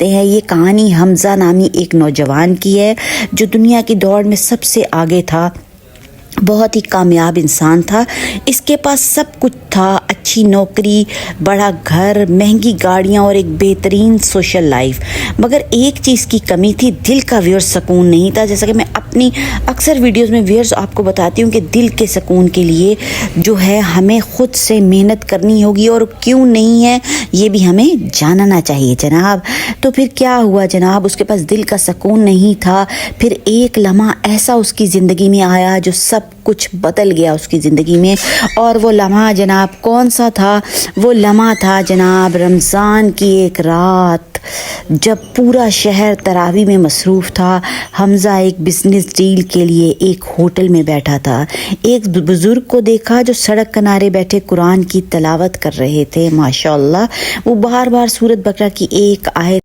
सकते हैं। ये कहानी हमज़ा नामी एक नौजवान की है जो दुनिया की दौड़ में सबसे आगे था, बहुत ही कामयाब इंसान था। इसके पास सब कुछ था, अच्छी नौकरी, बड़ा घर, महंगी गाड़ियाँ और एक बेहतरीन सोशल लाइफ। मगर एक चीज़ की कमी थी, दिल का व्यूअर सुकून नहीं था। जैसा कि मैं अपनी अक्सर वीडियोस में व्यूअर्स आपको बताती हूँ कि दिल के सुकून के लिए जो है हमें ख़ुद से मेहनत करनी होगी, और क्यों नहीं है ये भी हमें जानना चाहिए जनाब। तो फिर क्या हुआ जनाब, उसके पास दिल का सुकून नहीं था। फिर एक लम्हा ऐसा उसकी ज़िंदगी में आया जो सब कुछ बदल गया उसकी ज़िंदगी में। और वो लम्हा जनाब कौन सा था? वो लम्हा था जनाब रमज़ान की एक रात, जब पूरा शहर तरावी में मसरूफ़ था। हमज़ा एक बिज़नेस डील के लिए एक होटल में बैठा था। एक बुज़ुर्ग को देखा जो सड़क किनारे बैठे कुरान की तिलावत कर रहे थे। माशाअल्लाह, वो बार बार सूरत बकरा की एक आयत